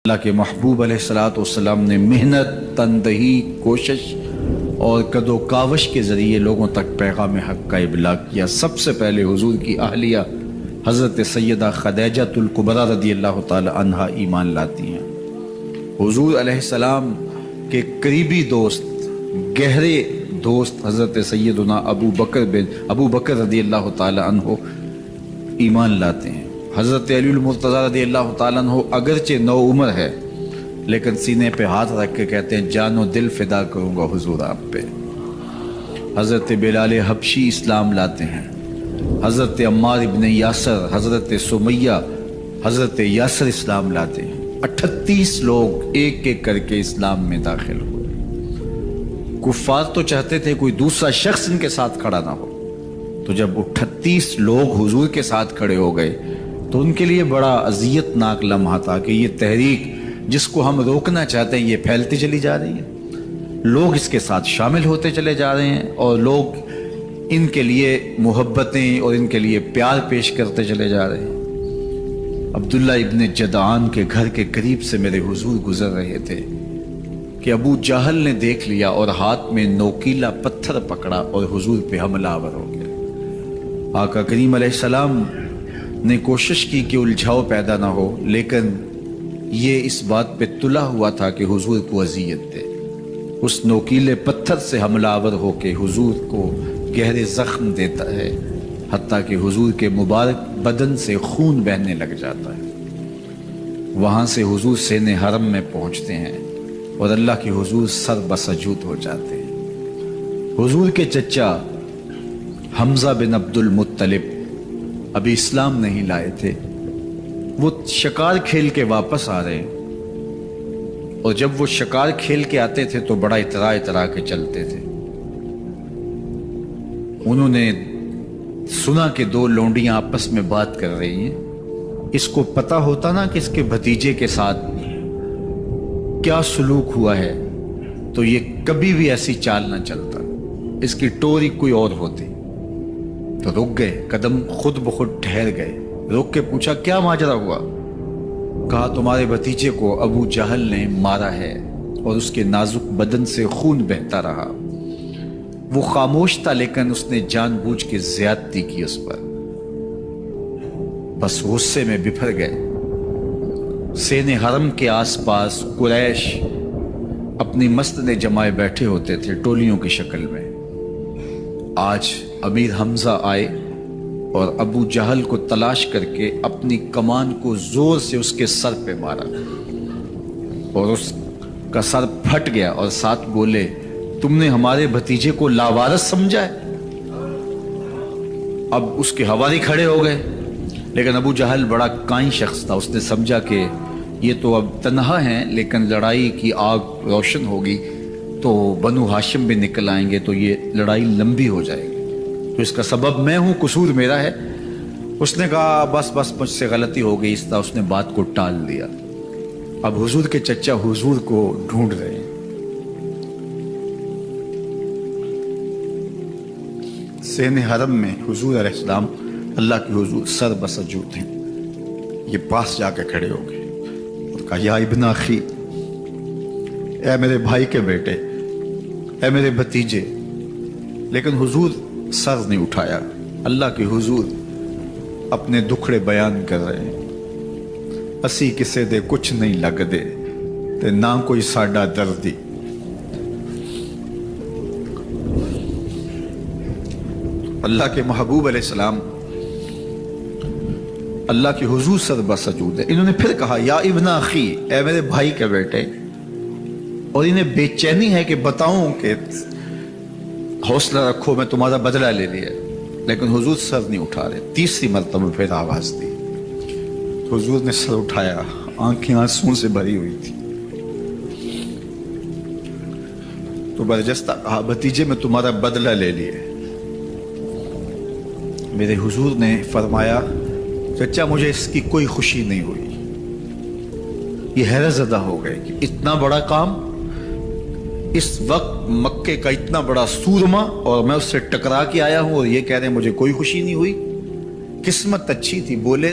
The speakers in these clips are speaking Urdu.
اللہ کے محبوب علیہ الصلوۃ والسلام نے محنت، تندہی، کوشش اور کد و کاوش کے ذریعے لوگوں تک پیغام حق کا ابلاغ کیا۔ سب سے پہلے حضور کی اہلیہ حضرت سیدہ خدیجہ الکبریٰ رضی اللہ تعالی عنہا ایمان لاتی ہیں۔ حضور علیہ السلام کے قریبی دوست، گہرے دوست حضرت سیدنا ابو بکر رضی اللہ تعالی عنہ ایمان لاتے ہیں۔ حضرت علی المرتضیٰ رضی اللہ تعالیٰ عنہ اگرچہ نو عمر ہے لیکن سینے پہ ہاتھ رکھ کے کہتے ہیں جان و دل فدا کروں گا حضور آپ پہ۔ حضرت بلال حبشی اسلام لاتے ہیں۔ حضرت عمار ابن یاسر، حضرت سمیہ، حضرت یاسر اسلام لاتے ہیں۔ 38 لوگ ایک ایک کر کے اسلام میں داخل ہوئے۔ کفار تو چاہتے تھے کوئی دوسرا شخص ان کے ساتھ کھڑا نہ ہو، تو جب 38 لوگ حضور کے ساتھ کھڑے ہو گئے تو ان کے لیے بڑا اذیت ناک لمحہ تھا کہ یہ تحریک جس کو ہم روکنا چاہتے ہیں یہ پھیلتی چلی جا رہی ہے، لوگ اس کے ساتھ شامل ہوتے چلے جا رہے ہیں اور لوگ ان کے لیے محبتیں اور ان کے لیے پیار پیش کرتے چلے جا رہے ہیں۔ عبداللہ ابن جدعان کے گھر کے قریب سے میرے حضور گزر رہے تھے کہ ابو جہل نے دیکھ لیا اور ہاتھ میں نوکیلا پتھر پکڑا اور حضور پہ حملہ آور ہو گیا۔ آقا کریم علیہ السلام نے کوشش کی کہ الجھاؤ پیدا نہ ہو، لیکن یہ اس بات پہ تلا ہوا تھا کہ حضور کو اذیت دے۔ اس نوکیلے پتھر سے حملہ آور ہو کے حضور کو گہرے زخم دیتا ہے، حتیٰ کہ حضور کے مبارک بدن سے خون بہنے لگ جاتا ہے۔ وہاں سے حضور سین حرم میں پہنچتے ہیں اور اللہ کے حضور سر بسجود ہو جاتے ہیں۔ حضور کے چچا حمزہ بن عبد المطلب ابھی اسلام نہیں لائے تھے، وہ شکار کھیل کے واپس آ رہے ہیں، اور جب وہ شکار کھیل کے آتے تھے تو بڑا اترا کے چلتے تھے۔ انہوں نے سنا کہ 2 لونڈیاں آپس میں بات کر رہی ہیں۔ اس کو پتہ ہوتا نا کہ اس کے بھتیجے کے ساتھ کیا سلوک ہوا ہے تو یہ کبھی بھی ایسی چال نہ چلتا، اس کی ٹوری کوئی اور ہوتی۔ تو رک گئے، قدم خود بخود ٹھہر گئے، رک کے پوچھا کیا ماجرا ہوا؟ کہا تمہارے بھتیجے کو ابو جہل نے مارا ہے اور اس کے نازک بدن سے خون بہتا رہا۔ وہ خاموش تھا لیکن اس نے جان بوجھ کے زیادتی کی اس پر۔ بس غصے میں بپھر گئے۔ سین حرم کے آس پاس قریش اپنی مسجدیں جمائے بیٹھے ہوتے تھے ٹولیوں کی شکل میں۔ آج امیر حمزہ آئے اور ابو جہل کو تلاش کر کے اپنی کمان کو زور سے اس کے سر پہ مارا اور اس کا سر پھٹ گیا، اور ساتھ بولے تم نے ہمارے بھتیجے کو لاوارث سمجھا ہے؟ اب اس کے حوالی کھڑے ہو گئے، لیکن ابو جہل بڑا کائن شخص تھا، اس نے سمجھا کہ یہ تو اب تنہا ہیں لیکن لڑائی کی آگ روشن ہوگی تو بنو ہاشم بھی نکل آئیں گے تو یہ لڑائی لمبی ہو جائے گی، تو اس کا سبب میں ہوں، قصور میرا ہے۔ اس نے کہا بس مجھ سے غلطی ہو گئی، اس طرح اس نے بات کو ٹال دیا۔ اب حضور کے چچا حضور کو ڈھونڈ رہے ہیں۔ سین حرم میں حضور علیہ السلام اللہ کے حضور سر بسجود ہیں۔ یہ پاس جا کے کھڑے ہو گئے اور کہا یا ابن اخی، اے میرے بھائی کے بیٹے، اے میرے بھتیجے۔ لیکن حضور سر نہیں اٹھایا۔ اللہ کے حضور اپنے دکھڑے بیان کر رہے ہیں۔ اسی کسے دے کچھ نہیں لگ دے تے نہ کوئی ساڈا دردی۔ اللہ کے محبوب علیہ السلام اللہ کے حضور سر بسجود ہے۔ انہوں نے پھر کہا یا ابن اخی، اے میرے بھائی کے بیٹے، اور انہیں بے چینی ہے کہ بتاؤں کہ حوصلہ رکھو میں تمہارا بدلہ لے لیا، لیکن حضور سر نہیں اٹھا رہے۔ تیسری مرتبہ پھر آواز دی، حضور نے سر اٹھایا، آنکھیں آنسوں سے بھری ہوئی تھی، تو برجستہ کہا بھتیجے میں تمہارا بدلہ لے لیے۔ میرے حضور نے فرمایا چچا مجھے اس کی کوئی خوشی نہیں ہوئی۔ یہ حیرت زدہ ہو گئے کہ اتنا بڑا کام، اس وقت مکے کا اتنا بڑا سورما، اور میں اس سے ٹکرا کے آیا ہوں اور یہ کہہ رہے ہیں مجھے کوئی خوشی نہیں ہوئی۔ قسمت اچھی تھی، بولے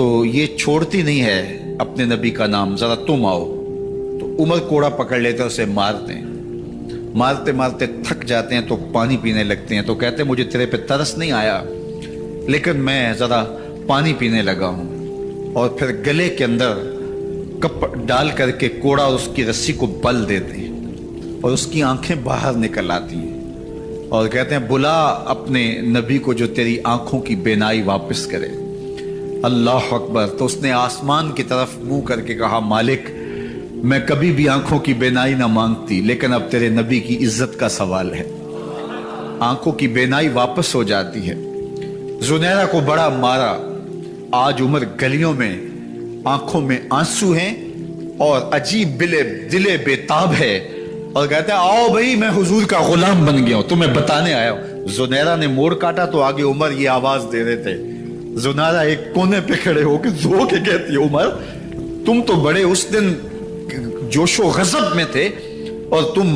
تو یہ چھوڑتی نہیں ہے اپنے نبی کا نام، ذرا تم آؤ۔ تو عمر کوڑا پکڑ لیتے اسے مارتے ہیں، مارتے مارتے تھک جاتے ہیں تو پانی پینے لگتے ہیں، تو کہتے ہیں مجھے تیرے پہ ترس نہیں آیا لیکن میں ذرا پانی پینے لگا ہوں، اور پھر گلے کے اندر کپ ڈال کر کے کوڑا اس کی رسی کو بل دیتے ہیں اور اس کی آنکھیں باہر نکل آتی ہیں، اور کہتے ہیں بلا اپنے نبی کو جو تیری آنکھوں کی بینائی واپس کرے۔ اللہ اکبر۔ تو اس نے آسمان کی طرف منہ کر کے کہا مالک میں کبھی بھی آنکھوں کی بینائی نہ مانگتی، لیکن اب تیرے نبی کی عزت کا سوال ہے۔ آنکھوں کی بینائی واپس ہو جاتی ہے۔ زنیرہ کو بڑا مارا، آج عمر گلیوں میں آنکھوں میں آنسو ہیں اور عجیب دلے بےتاب ہے، اور کہتے ہیں آؤ بھئی میں حضور کا غلام بن گیا ہوں، تمہیں بتانے آیا ہوں۔ زنیرہ نے موڑ کاٹا تو آگے عمر یہ آواز دے رہے تھے۔ زنیرہ ایک کونے پہ کھڑے ہو کے رو کے کہتی ہے عمر تم تو بڑے اس دن جوش و غضب میں تھے اور تم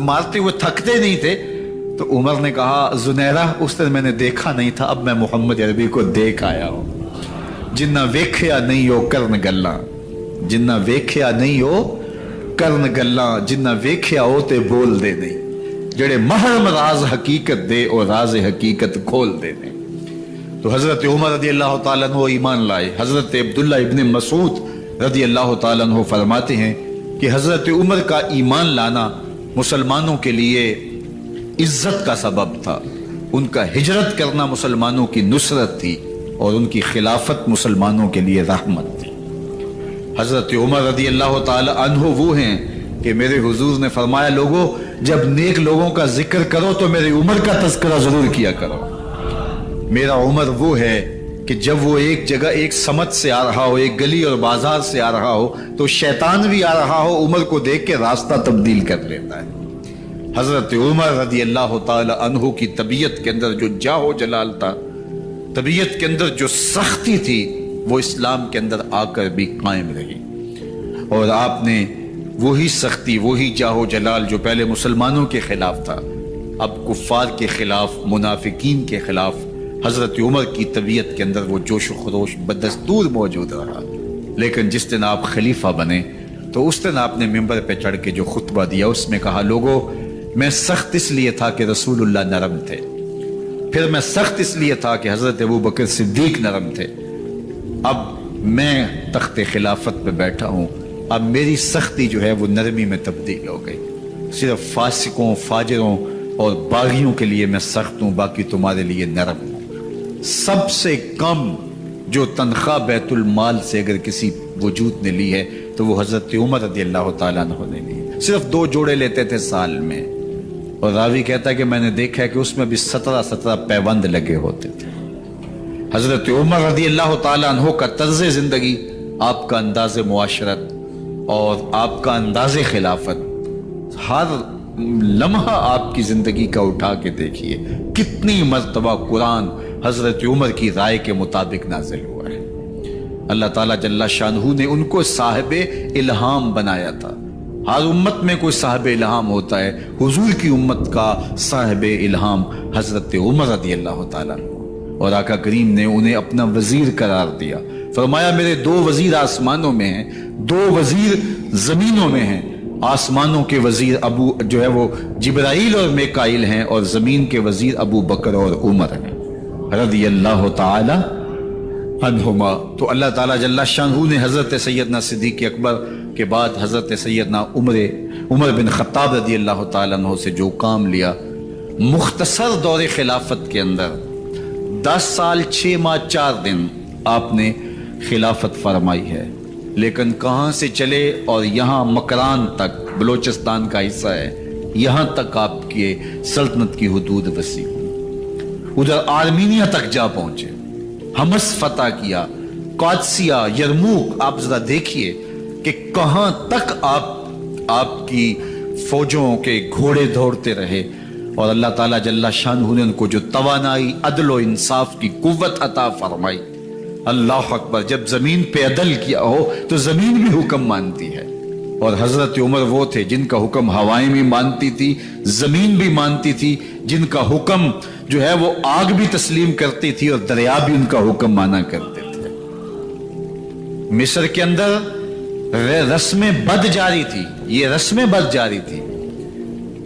مارتے ہوئے تھکتے نہیں تھے۔ تو عمر نے کہا زنیرہ اس دن میں نے دیکھا نہیں تھا، اب میں محمد عربی کو دیکھ آیا ہوں۔ جنہ ویکھیا نہیں ہو کرن گلاں، جنہ ویکھیا نہیں ہو کرن گلاں، جنہ ویکھیا ہو تے بول دے نہیں، جڑے محرم راز حقیقت دے اور راز حقیقت کھول دے نہیں۔ تو حضرت عمر رضی اللہ تعالیٰ عنہ ایمان لائے۔ حضرت عبداللہ ابن مسعود رضی اللہ تعالیٰ عنہ فرماتے ہیں کہ حضرت عمر کا ایمان لانا مسلمانوں کے لیے عزت کا سبب تھا، ان کا ہجرت کرنا مسلمانوں کی نصرت تھی، اور ان کی خلافت مسلمانوں کے لیے رحمت تھی۔ حضرت عمر رضی اللہ تعالی عنہ وہ ہیں کہ میرے حضور نے فرمایا لوگوں جب نیک لوگوں کا ذکر کرو تو میرے عمر کا تذکرہ ضرور کیا کرو۔ میرا عمر وہ ہے کہ جب وہ ایک جگہ ایک سمت سے آ رہا ہو، ایک گلی اور بازار سے آ رہا ہو، تو شیطان بھی آ رہا ہو عمر کو دیکھ کے راستہ تبدیل کر لیتا ہے۔ حضرت عمر رضی اللہ تعالی عنہ کی طبیعت کے اندر جو جاہ و جلال تھا، طبیعت کے اندر جو سختی تھی، وہ اسلام کے اندر آ کر بھی قائم رہی، اور آپ نے وہی سختی، وہی جاہ و جلال جو پہلے مسلمانوں کے خلاف تھا، اب کفار کے خلاف، منافقین کے خلاف حضرت عمر کی طبیعت کے اندر وہ جوش و خروش بدستور موجود رہا۔ لیکن جس دن آپ خلیفہ بنے تو اس دن آپ نے ممبر پہ چڑھ کے جو خطبہ دیا اس میں کہا لوگوں میں سخت اس لیے تھا کہ رسول اللہ نرم تھے، پھر میں سخت اس لیے تھا کہ حضرت ابوبکر صدیق نرم تھے، اب میں تخت خلافت پہ بیٹھا ہوں، اب میری سختی جو ہے وہ نرمی میں تبدیل ہو گئی، صرف فاسقوں، فاجروں اور باغیوں کے لیے میں سخت ہوں، باقی تمہارے لیے نرم ہوں۔ سب سے کم جو تنخواہ بیت المال سے اگر کسی وجود نے لی ہے تو وہ حضرت عمر رضی اللہ تعالیٰ عنہ نے لی، صرف 2 جوڑے لیتے تھے سال میں، اور راوی کہتا ہے کہ میں نے دیکھا ہے کہ اس میں بھی 17 پیوند لگے ہوتے تھے۔ حضرت عمر رضی اللہ تعالیٰ عنہ کا طرز زندگی، آپ کا انداز معاشرت اور آپ کا انداز خلافت، ہر لمحہ آپ کی زندگی کا اٹھا کے دیکھیے کتنی مرتبہ قرآن حضرت عمر کی رائے کے مطابق نازل ہوا ہے۔ اللہ تعالیٰ جل شانہ نے ان کو صاحب الہام بنایا تھا۔ ہر امت میں کوئی صاحب الہام ہوتا ہے، حضور کی امت کا صاحب الہام حضرت عمر رضی اللہ تعالیٰ عنہ، اور آقا کریم نے انہیں اپنا وزیر قرار دیا، فرمایا میرے 2 وزیر آسمانوں میں ہیں، 2 وزیر زمینوں میں ہیں، آسمانوں کے وزیر ابو جو ہے وہ جبرائیل اور میکائیل ہیں، اور زمین کے وزیر ابو بکر اور عمر ہیں رضی اللہ تعالی عنہما۔ تو اللہ تعالیٰ جل شانہ نے حضرت سیدنا صدیق اکبر کے بعد حضرت سیدنا عمر بن خطاب رضی اللہ تعالیٰ عنہ سے جو کام لیا، مختصر دور خلافت کے اندر 10 سال 6 ماہ 4 دن آپ نے خلافت فرمائی ہے، لیکن کہاں سے چلے اور یہاں مکران تک، بلوچستان کا حصہ ہے، یہاں تک آپ کی سلطنت کی حدود وسیع، ادھر آرمینیا تک جا پہنچے، حمص فتح کیا، قادسیہ، یرموک، آپ ذرا دیکھیے کہ کہاں تک آپ کی فوجوں کے گھوڑے دوڑتے رہے، اور اللہ تعالیٰ جل شانہ نے ان کو جو توانائی، عدل و انصاف کی قوت عطا فرمائی۔ اللہ اکبر، جب زمین پہ عدل کیا ہو تو زمین بھی حکم مانتی ہے، اور حضرت عمر وہ تھے جن کا حکم ہوائیں بھی مانتی تھی، زمین بھی مانتی تھی، جن کا حکم جو ہے وہ آگ بھی تسلیم کرتی تھی اور دریا بھی ان کا حکم مانا کرتے تھے۔ مصر کے اندر رسم بد جاری تھی، یہ رسم بد جاری تھی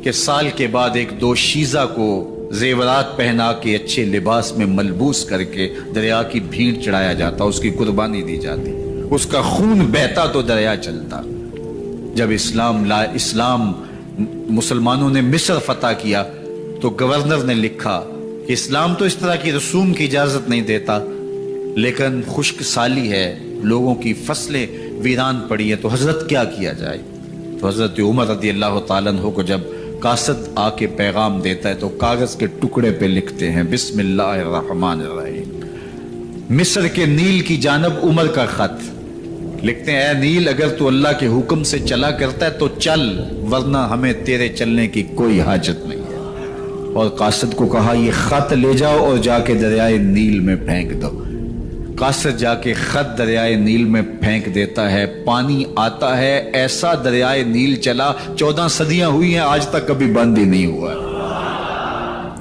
کہ سال کے بعد ایک دو شیزہ کو زیورات پہنا کے اچھے لباس میں ملبوس کر کے دریا کی بھیڑ چڑھایا جاتا، اس کی قربانی دی جاتی، اس کا خون بہتا تو دریا چلتا۔ جب اسلام مسلمانوں نے مصر فتح کیا تو گورنر نے لکھا کہ اسلام تو اس طرح کی رسوم کی اجازت نہیں دیتا، لیکن خشک سالی ہے، لوگوں کی فصلیں ویران پڑی ہے، تو حضرت کیا کیا جائے؟ تو حضرت عمر رضی اللہ تعالیٰ عنہ کو جب قاصد آ کے پیغام دیتا ہے تو کاغذ کے ٹکڑے پہ لکھتے ہیں بسم اللہ الرحمن الرحیم، مصر کے نیل کی جانب عمر کا خط لکھتے ہیں، اے نیل اگر تو اللہ کے حکم سے چلا کرتا ہے تو چل، ورنہ ہمیں تیرے چلنے کی کوئی حاجت نہیں ہے۔ اور قاصد کو کہا یہ خط لے جاؤ اور جا کے دریائے نیل میں پھینک دو۔ قاصد جا کے خط دریائے نیل میں پھینک دیتا ہے، پانی آتا ہے، ایسا دریائے نیل چلا 14 صدیاں ہوئی ہیں آج تک کبھی بند ہی نہیں ہوا۔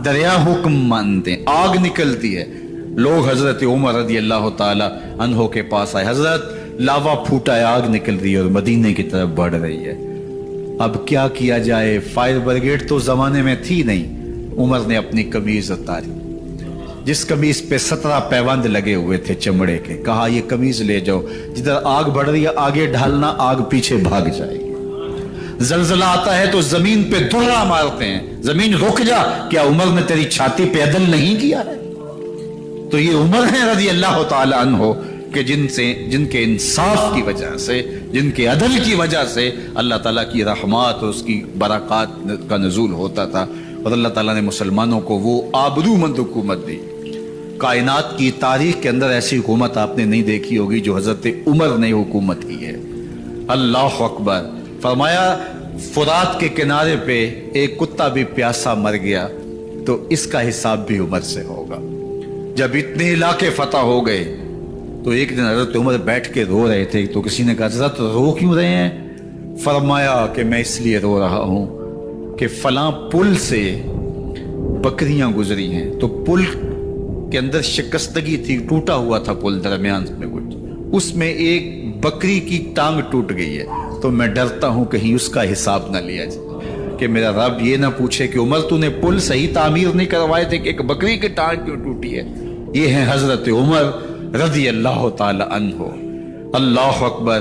دریا حکم مانتے ہیں، آگ نکلتی ہے، لوگ حضرت عمر رضی اللہ تعالی عنہ کے پاس آئے، حضرت لاوا پھوٹا ہے، آگ نکل رہی ہے اور مدینے کی طرف بڑھ رہی ہے، اب کیا کیا جائے؟ فائر بریگیڈ تو زمانے میں تھی نہیں۔ عمر نے اپنی قمیض اتاری، جس قمیض پہ 17 پیوند لگے ہوئے تھے چمڑے کے، کہا یہ قمیض لے جاؤ، جدھر آگ بڑھ رہی ہے آگے ڈھالنا، آگ پیچھے بھاگ جائے گی۔ زلزلہ آتا ہے تو زمین پہ درہ مارتے ہیں، زمین رک جا، کیا عمر نے تیری چھاتی پہ عدل نہیں کیا ہے؟ تو یہ عمر ہیں رضی اللہ تعالی عنہ کہ جن کے انصاف کی وجہ سے، جن کے عدل کی وجہ سے اللہ تعالیٰ کی رحمات اور اس کی برکات کا نزول ہوتا تھا، اور اللہ تعالیٰ نے مسلمانوں کو وہ آبرومند حکومت دی۔ کائنات کی تاریخ کے اندر ایسی حکومت آپ نے نہیں دیکھی ہوگی جو حضرت عمر نے حکومت کی ہے۔ اللہ اکبر۔ فرمایا فرات کے کنارے پہ ایک کتا بھی پیاسا مر گیا تو اس کا حساب بھی عمر سے ہوگا۔ جب اتنے علاقے فتح ہو گئے تو ایک دن حضرت عمر بیٹھ کے رو رہے تھے، تو کسی نے کہا حضرت رو کیوں رہے ہیں؟ فرمایا کہ میں اس لیے رو رہا ہوں کہ فلاں پل سے بکریاں گزری ہیں، تو پل کے اندر شکستگی تھی، ٹوٹا ہوا تھا پل درمیان میں کچھ، اس میں ایک بکری کی ٹانگ ٹوٹ گئی ہے، تو میں ڈرتا ہوں کہیں اس کا حساب نہ لیا جائے، کہ میرا رب یہ نہ پوچھے کہ عمر تو نے پل صحیح تعمیر نہیں کروائے تھے کہ ایک بکری کی ٹانگ کیوں ٹوٹی ہے۔ یہ ہیں حضرت عمر رضی اللہ تعالی عنہ۔ اللہ اکبر۔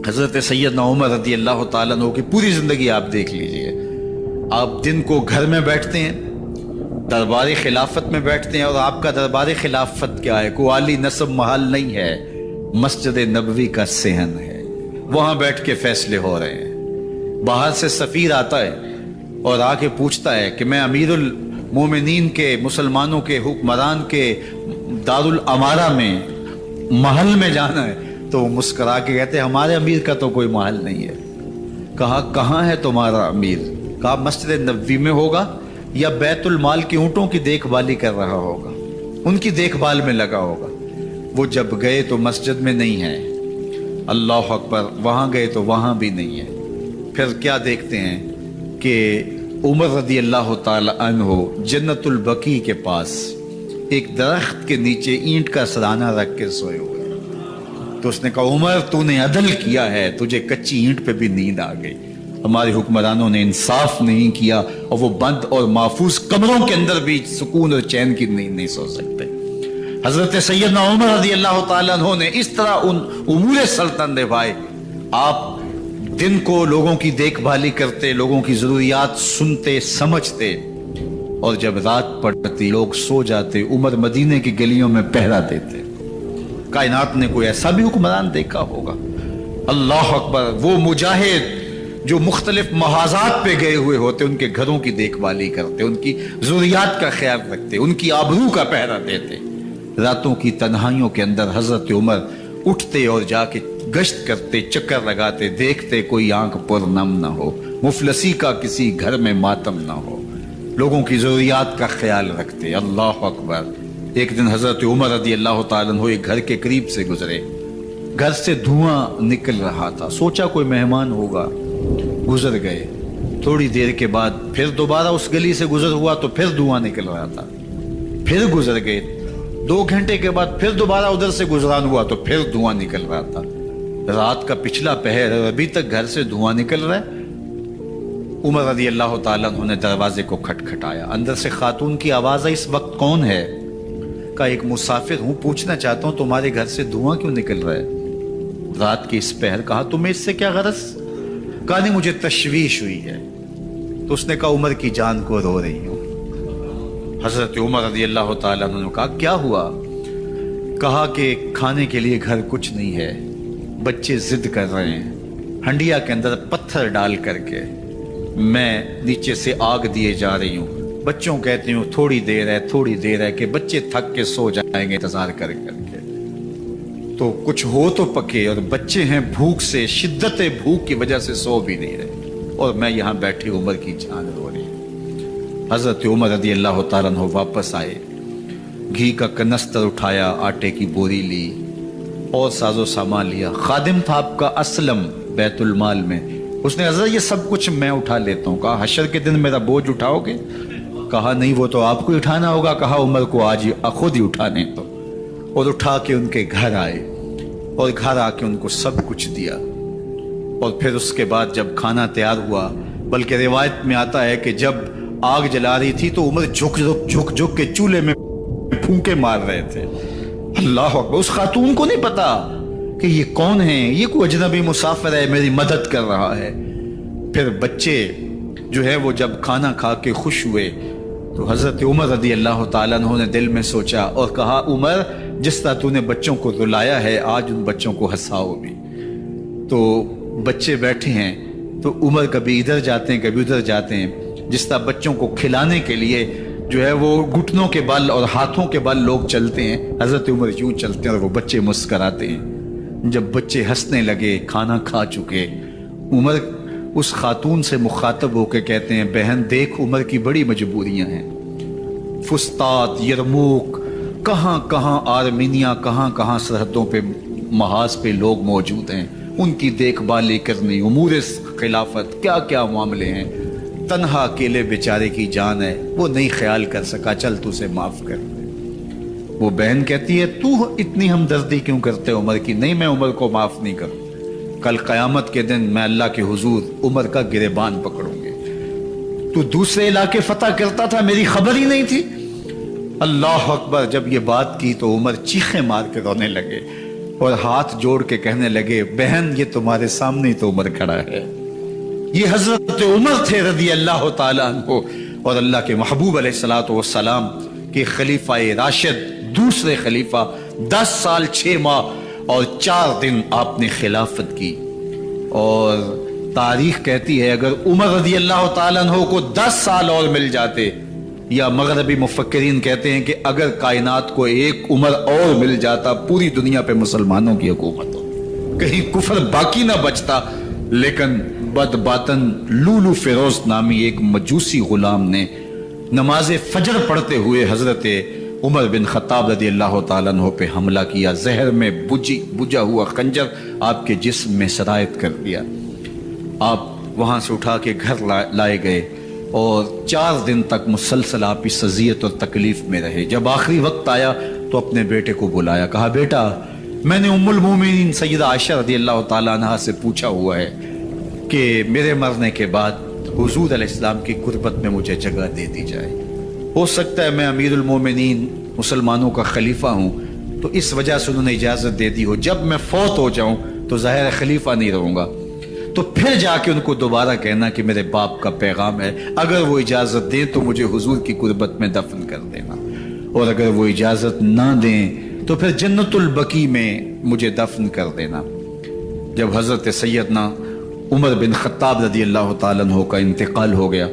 حضرت سیدنا عمر رضی اللہ تعالیٰ عنہ کی پوری زندگی آپ دیکھ لیجئے، آپ دن کو گھر میں بیٹھتے ہیں، دربار خلافت میں بیٹھتے ہیں، اور آپ کا دربار خلافت کیا ہے؟ کوئی عالی نصب محل نہیں ہے، مسجد نبوی کا صحن ہے، وہاں بیٹھ کے فیصلے ہو رہے ہیں۔ باہر سے سفیر آتا ہے اور آ کے پوچھتا ہے کہ میں امیر المومنین کے، مسلمانوں کے حکمران کے دارالامارہ میں محل میں جانا ہے، تو وہ مسکرا کے کہتے ہیں ہمارے امیر کا تو کوئی محل نہیں ہے۔ کہا کہاں ہے تمہارا امیر؟ کہا مسجد نبوی میں ہوگا یا بیت المال کے اونٹوں کی دیکھ بھالی کر رہا ہوگا، ان کی دیکھ بھال میں لگا ہوگا۔ وہ جب گئے تو مسجد میں نہیں ہے، اللہ اکبر، وہاں گئے تو وہاں بھی نہیں ہے۔ پھر کیا دیکھتے ہیں کہ عمر رضی اللہ تعالی عنہ جنت البقیع کے پاس ایک درخت کے نیچے اینٹ کا سرانہ رکھ کے سوئے ہوئے، تو اس نے کہا عمر تو نے عدل کیا ہے، تجھے کچی اینٹ پہ بھی نیند آ گئی، ہمارے حکمرانوں نے انصاف نہیں کیا، اور وہ بند اور محفوظ کمروں کے اندر بھی سکون اور چین کی نیند نہیں سو سکتے۔ حضرت سیدنا عمر رضی اللہ تعالیٰ عنہ نے اس طرح ان امور سلطنت نبھائے۔ آپ دن کو لوگوں کی دیکھ بھالی کرتے، لوگوں کی ضروریات سنتے سمجھتے، اور جب رات پڑتی لوگ سو جاتے، عمر مدینے کی گلیوں میں پہرا دیتے۔ کائنات نے کوئی ایسا بھی حکمران دیکھا ہوگا؟ اللہ اکبر۔ وہ مجاہد جو مختلف محاذات پہ گئے ہوئے ہوتے، ان کے گھروں کی دیکھ بھالی کرتے، ان کی ضروریات کا خیال رکھتے، ان کی آبرو کا پہرا دیتے۔ راتوں کی تنہائیوں کے اندر حضرت عمر اٹھتے اور جا کے گشت کرتے، چکر لگاتے، دیکھتے کوئی آنکھ پر نم نہ ہو، مفلسی کا کسی گھر میں ماتم نہ ہو، لوگوں کی ضروریات کا خیال رکھتے۔ اللہ اکبر۔ ایک دن حضرت عمر رضی اللہ تعالیٰ عنہ ایک گھر کے قریب سے گزرے، گھر سے دھواں نکل رہا تھا، سوچا کوئی مہمان ہوگا، گزر گئے۔ تھوڑی دیر کے بعد پھر دوبارہ اس گلی سے گزر ہوا تو پھر دھواں نکل رہا تھا، پھر گزر گئے۔ 2 گھنٹے کے بعد پھر دوبارہ ادھر سے گزران ہوا تو پھر دھواں نکل رہا تھا. رات کا پچھلا پہر ہے، ابھی تک گھر سے دھواں نکل رہا ہے. عمر رضی اللہ تعالیٰ عنہ نے دروازے کو کھٹکھٹایا. اندر سے خاتون کی آواز آئی، اس وقت کون ہے؟ کہا ایک مسافر ہوں، پوچھنا چاہتا ہوں تمہارے گھر سے دھواں کیوں نکل رہا ہے رات کے اس پہر. کہا تمہیں اس سے کیا غرض؟ کہا نہیں مجھے تشویش ہوئی ہے. تو اس نے کہا عمر کی جان کو رو رہی ہوں. حضرت عمر رضی اللہ تعالیٰ عنہ نے کہا کیا ہوا؟ کہا کہ کھانے کے لیے گھر کچھ نہیں ہے، بچے ضد کر رہے ہیں، ہنڈیا کے اندر پتھر ڈال کر کے میں نیچے سے آگ دیے جا رہی ہوں. بچوں کہتی ہوں تھوڑی دیر ہے کہ بچے تھک کے سو جائیں گے انتظار کر کے. تو کچھ ہو تو پکے، اور بچے ہیں بھوک سے، شدت بھوک کی وجہ سے سو بھی نہیں رہے، اور میں یہاں بیٹھی عمر کی جان رو رہی. حضرت عمر رضی اللہ تعالیٰ عنہ واپس آئے، گھی کا کنستر اٹھایا، آٹے کی بوری لی اور ساز و سامان لیا. خادم تھا آپ کا اسلم بیت المال میں. اس نے حضرت یہ سب کچھ میں اٹھا لیتا ہوں. کہا حشر کے دن میرا بوجھ اٹھاؤ گے؟ کہا نہیں وہ تو آپ کو اٹھانا ہوگا. کہا عمر کو آج خود ہی اٹھانے تو. اور اٹھا کے ان کے گھر آئے اور گھر آ کے ان کو سب کچھ دیا. اور پھر اس کے بعد جب کھانا تیار ہوا، بلکہ روایت میں آتا ہے کہ جب آگ جلا رہی تھی تو عمر جھک کے چولہے میں پھونکے مار رہے تھے. اللہ اکبر. اس خاتون کو نہیں پتا کہ یہ کون ہے، یہ کوئی اجنبی مسافر ہے میری مدد کر رہا ہے. پھر بچے جو ہے وہ جب کھانا کھا کے خوش ہوئے تو حضرت عمر رضی اللہ تعالیٰ عنہ نے دل میں سوچا اور کہا عمر جس طرح تو نے بچوں کو رلایا ہے آج ان بچوں کو ہنساؤ بھی. تو بچے بیٹھے ہیں تو عمر کبھی ادھر جاتے ہیں کبھی ادھر جاتے ہیں. جس طرح بچوں کو کھلانے کے لیے جو ہے وہ گھٹنوں کے بل اور ہاتھوں کے بل لوگ چلتے ہیں، حضرت عمر یوں چلتے ہیں اور وہ بچے مسکراتے ہیں. جب بچے ہنسنے لگے، کھانا کھا چکے، عمر اس خاتون سے مخاطب ہو کے کہتے ہیں بہن دیکھ عمر کی بڑی مجبوریاں ہیں. فسطاط، یرموک، کہاں کہاں آرمینیا، کہاں کہاں سرحدوں پہ محاذ پہ لوگ موجود ہیں، ان کی دیکھ بھالی کرنی، امور خلافت، کیا کیا معاملے ہیں. تنہا اکیلے بیچارے کی جان ہے، وہ نہیں خیال کر سکا، چل تو اسے معاف کر دے. وہ بہن کہتی ہے تو اتنی ہمدردی کیوں کرتے عمر کی؟ نہیں میں عمر کو معاف نہیں کروں. کل قیامت کے دن میں اللہ کے حضور عمر کا گریبان پکڑوں گے. تو دوسرے علاقے فتح کرتا تھا، میری خبر ہی نہیں تھی. اللہ اکبر. جب یہ بات کی تو عمر چیخیں مار کے رونے لگے اور ہاتھ جوڑ کے کہنے لگے بہن یہ تمہارے سامنے تو عمر کھڑا ہے. یہ حضرت عمر تھے رضی اللہ تعالیٰ عنہ، اور اللہ کے محبوب علیہ الصلوۃ والسلام کے خلیفہ راشد، دوسرے خلیفہ. 10 سال 6 ماہ اور 4 دن آپ نے خلافت کی. اور تاریخ کہتی ہے اگر عمر رضی اللہ تعالیٰ عنہ کو 10 سال اور مل جاتے، یا مغربی مفکرین کہتے ہیں کہ اگر کائنات کو ایک عمر اور مل جاتا پوری دنیا پہ مسلمانوں کی حکومت ہو، کہیں کفر باقی نہ بچتا. لیکن بد باطن لولو فیروز نامی ایک مجوسی غلام نے نماز فجر پڑھتے ہوئے حضرت عمر بن خطاب رضی اللہ تعالیٰ عنہ پہ حملہ کیا. زہر میں بجھا ہوا خنجر آپ کے جسم میں سرایت کر دیا. آپ وہاں سے اٹھا کے گھر لائے گئے اور 4 دن تک مسلسل آپ اس اذیت اور تکلیف میں رہے. جب آخری وقت آیا تو اپنے بیٹے کو بلایا، کہا بیٹا میں نے ام المومنین سیدہ عائشہ رضی اللہ تعالیٰ عنہ سے پوچھا ہوا ہے کہ میرے مرنے کے بعد حضور علیہ السلام کی قربت میں مجھے جگہ دے دی جائے. ہو سکتا ہے میں امیر المومنین مسلمانوں کا خلیفہ ہوں تو اس وجہ سے انہوں نے اجازت دے دی ہو، جب میں فوت ہو جاؤں تو ظاہر خلیفہ نہیں رہوں گا. تو پھر جا کے ان کو دوبارہ کہنا کہ میرے باپ کا پیغام ہے، اگر وہ اجازت دیں تو مجھے حضور کی قربت میں دفن کر دینا، اور اگر وہ اجازت نہ دیں تو پھر جنت البقیع میں مجھے دفن کر دینا. جب حضرت سیدنا عمر بن خطاب رضی اللہ تعالیٰ عنہ کا انتقال ہو گیا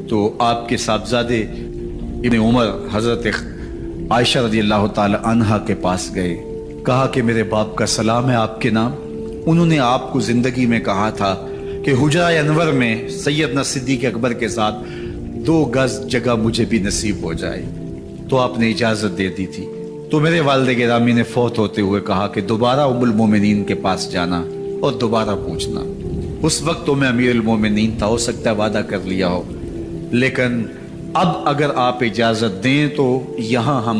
تو آپ کے صاحبزادے ابن عمر حضرت عائشہ رضی اللہ تعالیٰ عنہا کے پاس گئے. کہا کہ میرے باپ کا سلام ہے آپ کے نام. انہوں نے آپ کو زندگی میں کہا تھا کہ حجرہ انور میں سیدنا صدیق اکبر کے ساتھ 2 گز جگہ مجھے بھی نصیب ہو جائے، تو آپ نے اجازت دے دی تھی. تو میرے والد گرامی نے فوت ہوتے ہوئے کہا کہ دوبارہ ام المومنین کے پاس جانا اور دوبارہ پوچھنا. اس وقت تو میں امیر المومنین تھا، ہو سکتا ہے وعدہ کر لیا ہو، لیکن اب اگر آپ اجازت دیں تو یہاں ہم